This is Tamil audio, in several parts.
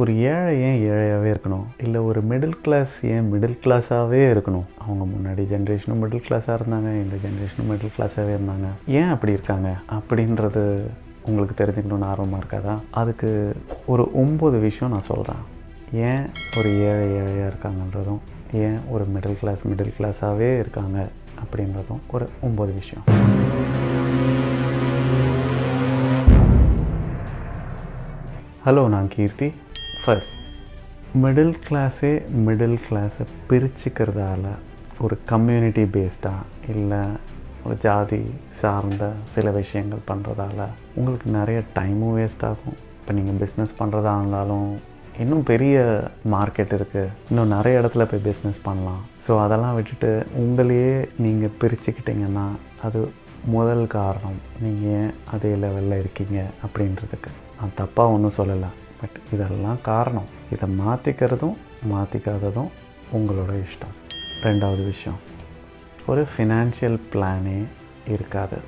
ஒரு ஏழை ஏன் ஏழையாகவே இருக்கணும், இல்லை ஒரு மிடில் கிளாஸ் ஏன் மிடில் கிளாஸாகவே இருக்கணும்? அவங்க முன்னாடி ஜென்ரேஷனும் மிடில் கிளாஸாக இருந்தாங்க, இந்த ஜென்ரேஷனும் மிடில் கிளாஸாகவே இருந்தாங்க. ஏன் அப்படி இருக்காங்க அப்படின்றது உங்களுக்கு தெரிஞ்சுக்கணுன்னு ஆர்வமாக இருக்காதா? அதுக்கு ஒரு 9 விஷயம் நான் சொல்கிறேன். ஏன் ஒரு ஏழையாக இருக்காங்கன்றதும், ஏன் ஒரு மிடில் கிளாஸாகவே இருக்காங்க அப்படின்றதும் ஒரு 9 விஷயம். ஹலோ, நான் கீர்த்தி. ஃபர்ஸ்ட், மிடில் கிளாஸை பிரிச்சுக்கிறதால ஒரு கம்யூனிட்டி பேஸ்டாக இல்லை ஒரு ஜாதி சார்ந்த சில விஷயங்கள் பண்ணுறதால உங்களுக்கு நிறைய டைமும் வேஸ்ட் ஆகும். இப்போ நீங்கள் பிஸ்னஸ் பண்ணுறதா இருந்தாலும் இன்னும் பெரிய மார்க்கெட் இருக்குது, இன்னும் நிறைய இடத்துல போய் பிஸ்னஸ் பண்ணலாம். ஸோ அதெல்லாம் விட்டுட்டு உங்களையே நீங்கள் பிரிச்சுக்கிட்டிங்கன்னா அது முதல் காரணம் நீங்கள் ஏன் அதே லெவலில் இருக்கீங்க அப்படின்றதுக்கு. நான் தப்பாக ஒன்றும் சொல்லலை, பட் இதெல்லாம் காரணம். இதை மாற்றிக்கிறதும் மாற்றிக்காததும் உங்களோட இஷ்டம். ரெண்டாவது விஷயம், ஒரு ஃபினான்ஷியல் பிளானே இருக்காது,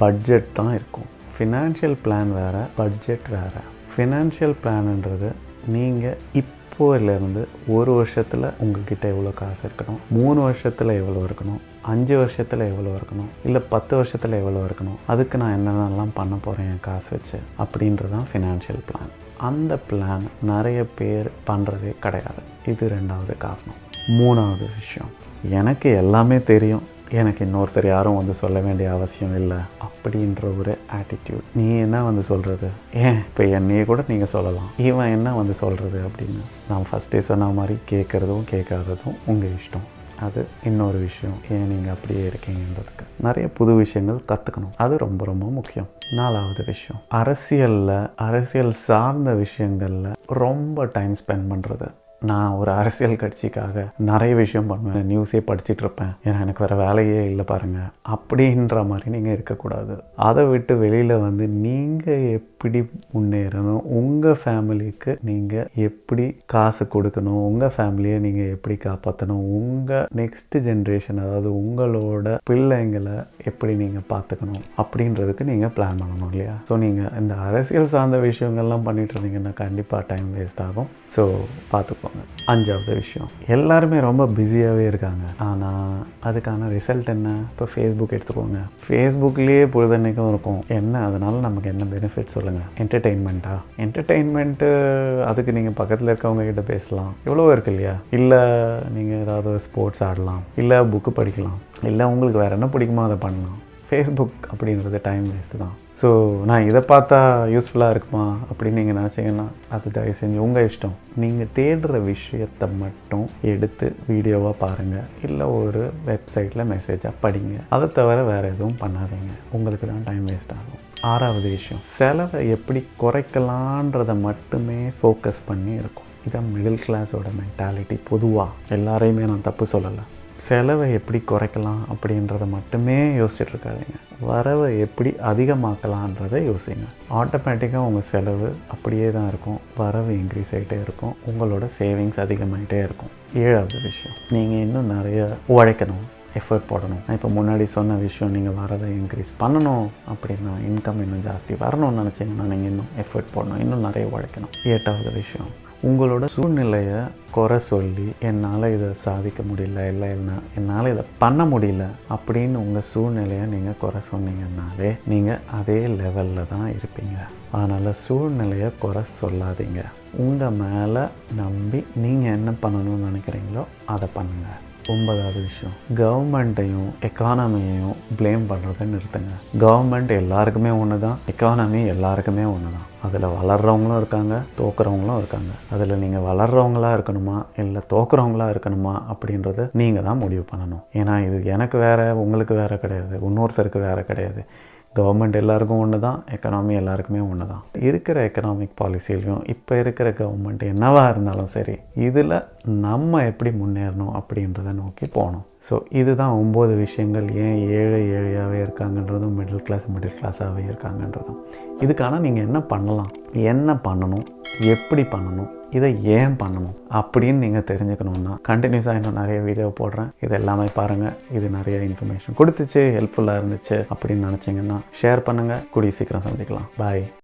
பட்ஜெட் தான் இருக்கும். ஃபினான்ஷியல் பிளான் வேறு, பட்ஜெட் வேறு. ஃபினான்ஷியல் பிளான்ன்றது நீங்கள் இப்போலேருந்து 1 வருஷத்தில் உங்கள்கிட்ட எவ்வளோ காசு இருக்கணும், 3 வருஷத்தில் எவ்வளோ இருக்கணும், 5 வருஷத்தில் எவ்வளோ இருக்கணும், இல்லை 10 வருஷத்தில் எவ்வளோ இருக்கணும், அதுக்கு நான் என்னென்னலாம் பண்ண போகிறேன் என் காசு வச்சு அப்படின்றது தான் ஃபினான்ஷியல் பிளான். அந்த பிளான் நிறைய பேர் பண்ணுறதே கிடையாது. இது ரெண்டாவது காரணம். மூணாவது விஷயம், எனக்கு எல்லாமே தெரியும், எனக்கு இன்னொருத்தர் யாரும் வந்து சொல்ல வேண்டிய அவசியம் இல்லை அப்படின்ற ஒரு ஆட்டிடியூட். நீ என்ன வந்து சொல்கிறது, ஏன் இப்போ என்னையே கூட நீங்கள் சொல்லலாம், இவன் என்ன வந்து சொல்கிறது அப்படின்னு. நான் ஃபஸ்ட்டே சொன்ன மாதிரி கேட்குறதும் கேட்காததும் உங்கள் இஷ்டம். அது இன்னொரு விஷயம், ஏன் நீங்கள் அப்படியே இருக்கீங்கன்றதுக்கு. நிறைய புது விஷயங்கள் கற்றுக்கணும், அது ரொம்ப ரொம்ப முக்கியம். நாலாவது விஷயம், அரசியல் சார்ந்த விஷயங்களில் ரொம்ப டைம் ஸ்பெண்ட் பண்ணுறது. நான் ஒரு அரசியல் கட்சிக்காக நிறைய விஷயம் பண்ணுவேன், நியூஸே படிச்சுட்டு இருப்பேன், ஏன்னா எனக்கு வேறு வேலையே இல்லை பாருங்கள் அப்படின்ற மாதிரி நீங்கள் இருக்கக்கூடாது. அதை விட்டு வெளியில் வந்து நீங்கள் எப்படி முன்னேறணும், உங்கள் ஃபேமிலிக்கு நீங்கள் எப்படி காசு கொடுக்கணும், உங்கள் ஃபேமிலியை நீங்கள் எப்படி காப்பாற்றணும், உங்கள் நெக்ஸ்ட் ஜென்ரேஷன் அதாவது உங்களோட பிள்ளைங்களை எப்படி நீங்கள் பார்த்துக்கணும் அப்படின்றதுக்கு நீங்கள் பிளான் பண்ணணும் இல்லையா? ஸோ நீங்கள் இந்த அரசியல் சார்ந்த விஷயங்கள்லாம் பண்ணிட்டு இருந்தீங்கன்னா கண்டிப்பாக டைம் வேஸ்ட் ஆகும். ஸோ பார்த்துக்கோங்க. அஞ்சாவது விஷயம், எல்லாருமே ரொம்ப பிஸியாகவே இருக்காங்க, ஆனால் அதுக்கான ரிசல்ட் என்ன? இப்போ ஃபேஸ்புக் எடுத்துக்கோங்க, ஃபேஸ்புக்லேயே பொழுதன்னைக்கும் இருக்கும். என்ன அதனால் நமக்கு என்ன பெனிஃபிட் சொல்லுங்கள்? என்டர்டெயின்மெண்ட்டு அதுக்கு நீங்கள் பக்கத்தில் இருக்கவங்க கிட்ட பேசலாம், எவ்வளோ இருக்கு இல்லையா? இல்லை நீங்கள் ஏதாவது ஸ்போர்ட்ஸ் ஆடலாம், இல்லை புக்கு படிக்கலாம், இல்லை உங்களுக்கு வேறு என்ன பிடிக்குமோ அதை பண்ணலாம். ஃபேஸ்புக் அப்படின்றது டைம் வேஸ்ட்டு தான். ஸோ நான் இதை பார்த்தா யூஸ்ஃபுல்லாக இருக்குமா அப்படின்னு நீங்கள் நினச்சிங்கன்னா அது தயவு செஞ்சு உங்கள் இஷ்டம். நீங்கள் தேடுற விஷயத்தை மட்டும் எடுத்து வீடியோவாக பாருங்கள், இல்லை ஒரு வெப்சைட்டில் மெசேஜாக படிங்க. அதை தவிர வேறு எதுவும் பண்ணாதீங்க, உங்களுக்கு தான் டைம் வேஸ்ட் ஆகும். ஆறாவது விஷயம், செலவை எப்படி குறைக்கலான்றதை மட்டுமே ஃபோக்கஸ் பண்ணி இருக்கும். இதான் மிடில் கிளாஸோட மென்டாலிட்டி. பொதுவாக எல்லாரையுமே நான் தப்பு சொல்லலை. செலவை எப்படி குறைக்கலாம் அப்படின்றத மட்டுமே யோசிச்சுட்டு இருக்காதீங்க, வரவை எப்படி அதிகமாக்கலான்றதை யோசிங்க. ஆட்டோமேட்டிக்காக உங்கள் செலவு அப்படியே தான் இருக்கும், வரவு இன்க்ரீஸ் ஆகிட்டே இருக்கும், உங்களோட சேவிங்ஸ் அதிகமாகிட்டே இருக்கும். ஏழாவது விஷயம், நீங்கள் இன்னும் நிறைய உழைக்கணும், எஃபர்ட் போடணும். நான் இப்போ முன்னாடி சொன்ன விஷயம், நீங்கள் வரதை இன்க்ரீஸ் பண்ணணும் அப்படின்னா, இன்கம் இன்னும் ஜாஸ்தி வரணும்னு நினச்சிங்கன்னா நீங்கள் இன்னும் எஃபர்ட் போடணும், இன்னும் நிறைய உழைக்கணும். எட்டாவது விஷயம், உங்களோட சூழ்நிலையை குறை சொல்லி என்னால் இதை சாதிக்க முடியல, இல்லை என்னால் இதை பண்ண முடியல அப்படின்னு உங்கள் சூழ்நிலையை நீங்கள் குறை சொன்னீங்கன்னாலே நீங்கள் அதே லெவலில் தான் இருப்பீங்க. அதனால் சூழ்நிலையை குறை சொல்லாதீங்க. உங்கள் மேலே நம்பி நீங்கள் என்ன பண்ணணும்னு நினைக்கிறீங்களோ அதை பண்ணுங்கள். 9வது விஷயம், கவர்மெண்ட்டையும் எக்கானமியையும் ப்ளேம் பண்ணுறதை நிறுத்துங்க. கவர்மெண்ட் எல்லாருக்குமே ஒன்று தான், எக்கானமி எல்லாருக்குமே ஒன்று தான். அதில் வளர்கிறவங்களும் இருக்காங்க, தோக்குறவங்களும் இருக்காங்க. அதில் நீங்கள் வளர்கிறவங்களா இருக்கணுமா இல்லை தோக்குறவங்களா இருக்கணுமா அப்படின்றத நீங்கள் தான் முடிவு பண்ணணும். ஏன்னா இது எனக்கு வேறு, உங்களுக்கு வேறு கிடையாது, இன்னொருத்தருக்கு வேறு கிடையாது. கவர்மெண்ட் எல்லாருக்கும் ஒன்று தான், எக்கனாமி எல்லாருக்குமே ஒன்று தான். இருக்கிற எக்கனாமிக் பாலிசிலையும் இப்போ இருக்கிற கவர்மெண்ட் என்னவாக இருந்தாலும் சரி, இதில் நம்ம எப்படி முன்னேறணும் அப்படின்றத நோக்கி போகணும். ஸோ இதுதான் 9 விஷயங்கள் ஏன் ஏழையாகவே இருக்காங்கன்றதும் மிடில் கிளாஸாகவே இருக்காங்கன்றதும். இதுக்கான நீங்கள் என்ன பண்ணலாம், என்ன பண்ணணும், எப்படி பண்ணணும், இதை ஏன் பண்ணணும் அப்படின்னு நீங்கள் தெரிஞ்சுக்கணுன்னா கண்டினியூஸாக இன்னும் நிறைய வீடியோ போடுறேன், இது எல்லாமே பாருங்கள். இது நிறைய இன்ஃபர்மேஷன் கொடுத்துச்சு, ஹெல்ப்ஃபுல்லாக இருந்துச்சு அப்படின்னு நினச்சிங்கன்னா ஷேர் பண்ணுங்கள். கூடிய சீக்கிரம் சந்திக்கலாம். பாய்.